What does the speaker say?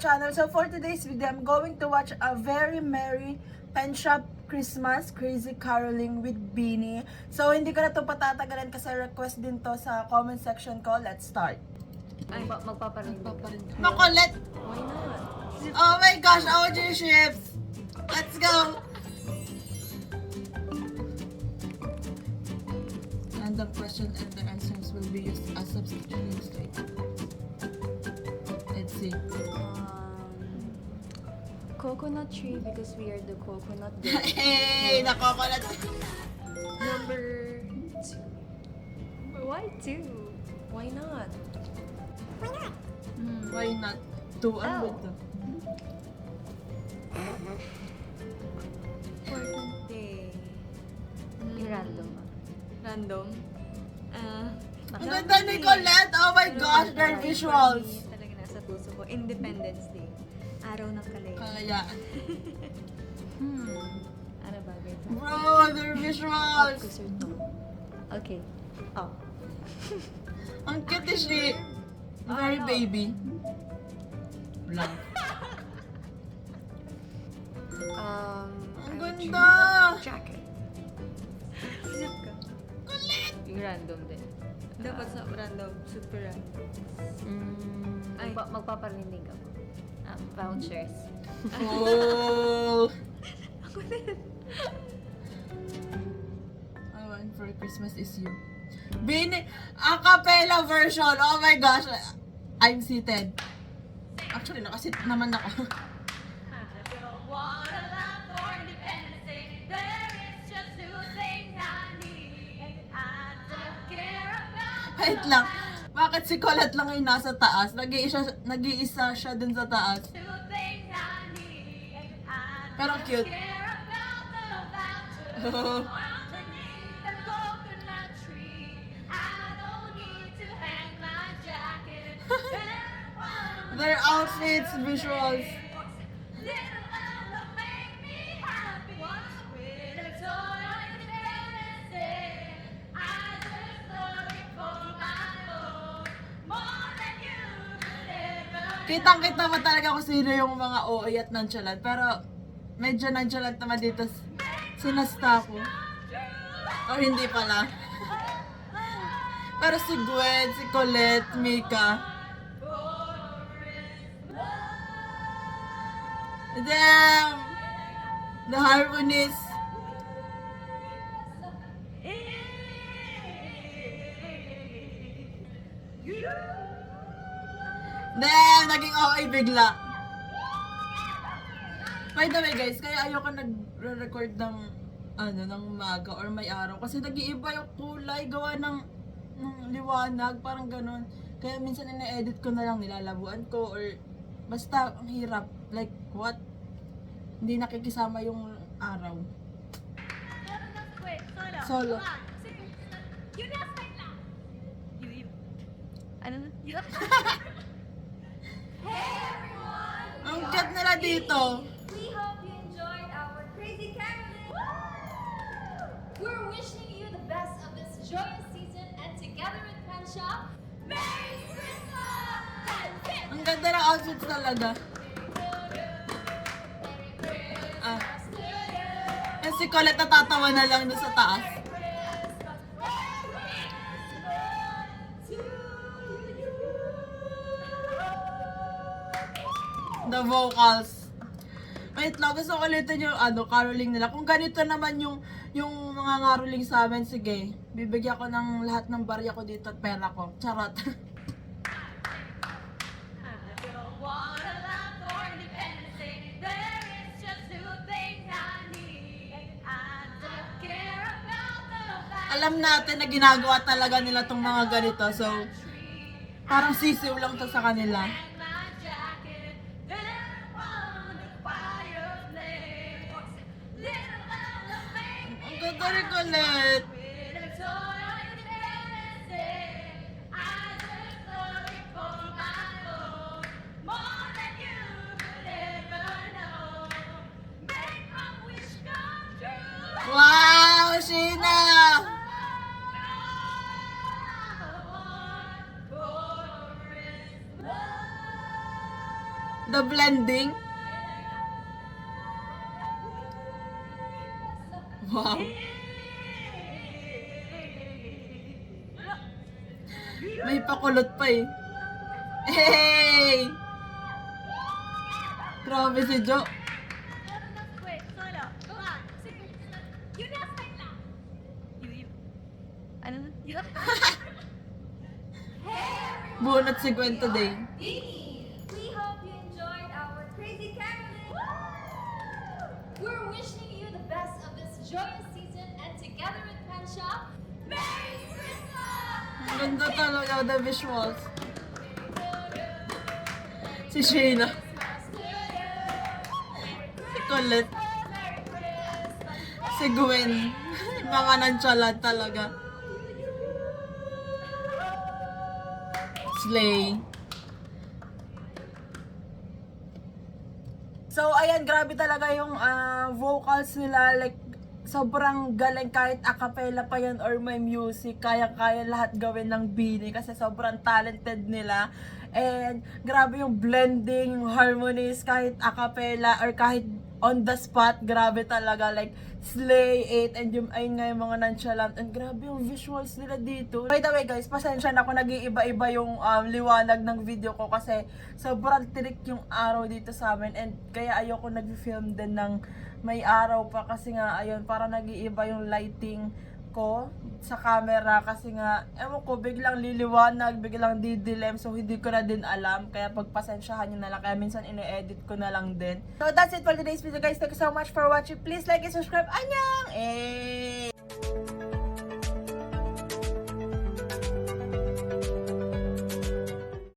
channel. So for today's video, I'm going to watch a very merry pen shop Christmas Crazy Caroling with Beanie. So hindi ko na ito patatagalan kasi request din to sa comment section ko. Let's start. Ay, magpaparinig. Makulit! Why not? Oh my gosh, OG ships! Let's go! Random question and the answers will be used as substitution state. Let's see. Coconut tree because we are the coconut girl. Hey, the coconut. Number 2. Why 2? Why not? Why not? Two and Oh. with the... Important day. Yung random ba? Random? Ang ganda ni Colette! Oh my gosh, their visuals! Talaga nasa puso ko. Independence Day. Araw ng kalayaan. Kalayaan. Ano ba? Wait. Bro, their visuals! Okay. Oh. Ang cute is she. Very baby. Blank. Ang ganda! Jacket. Isip ka. Yung random din. Dapat sa random. Super random. Ay. Magpaparinig ako. Vouchers. Oh! I want for Christmas is you. Bini, a cappella version. Oh my gosh. I'm seated. Actually, nakasit naman ako. Wait lang. Bakit si Colette lang ay nasa taas? Nag-iisa siya dun sa taas. Pero cute. Their outfits, visuals. Kitang-kita mo talaga kung sino yung mga OA at nonchalant. Pero medyo nonchalant naman dito sinasta ko. O hindi pala. Pero si Gwen, si Colette, Mika. Damn! The harmonies. Damn! Naging OA bigla. By the way guys, kaya ayoko nag-record ng ng umaga or may araw kasi nag-iiba yung kulay gawa ng liwanag, parang ganun. Kaya minsan ina-edit ko na lang, nilalabuan ko or basta ang hirap. Like what? Hindi nakikisama yung araw. Solo. Ano na? Ang cute nila dito. We hope you enjoyed our Crazy Caroling. We're wishing you the best of this joyous season and together with Pen Shop, Merry Christmas! That's it! Ang ganda ng outfits talaga. Yan si Colette natatawa na lang doon sa taas. The vocals. Wait lang, gusto ko ulitin yung caroling nila. Kung ganito naman yung mga caroling sa amin, sige. Bibigyan ko ng lahat ng barya ko dito at pera ko. Charot. Alam natin na ginagawa talaga nila tong mga ganito. So, parang sisiw lang to sa kanila. Ang ganda rin Colette. Wow, Sheena! The blending. Wow. May pakulot pa eh. Hey! Grabe si Jo. Wait, solo. Go on. You next time lang. Ano na? Bunot si Gwen today. We hope you enjoyed our Crazy Carolyn. We're wishing you the best of this joyous season, and together with Pensha, Merry Christmas! Ang ganda talaga the visuals. Si Shayna. Si Colette. Si Gwen. Mga nonchalant talaga. Slay. So, ayan, grabe talaga yung vocals nila. Like, sobrang galing kahit a cappella pa yan or may music. Kaya-kaya lahat gawin ng Bini kasi sobrang talented nila. And grabe yung blending, yung harmonies, kahit a cappella or kahit on the spot, grabe talaga. Like, Slay, 8, and yung, ayun nga yung mga nonchalant. And grabe yung visuals nila dito. By the way guys, pasensya na ako, nag-iiba-iba yung liwanag ng video ko kasi sobrang tirik yung araw dito sa amin. And kaya ayoko nag-film din ng may araw pa kasi nga, ayun, para nag-iiba yung lighting ko sa camera kasi nga, ewan ko, biglang liliwanag, biglang didilim, so hindi ko na din alam, kaya pagpasensyahan nyo na lang, kaya minsan ine-edit ko na lang din. So that's it for today's video guys, thank you so much for watching, please like and subscribe, annyeong!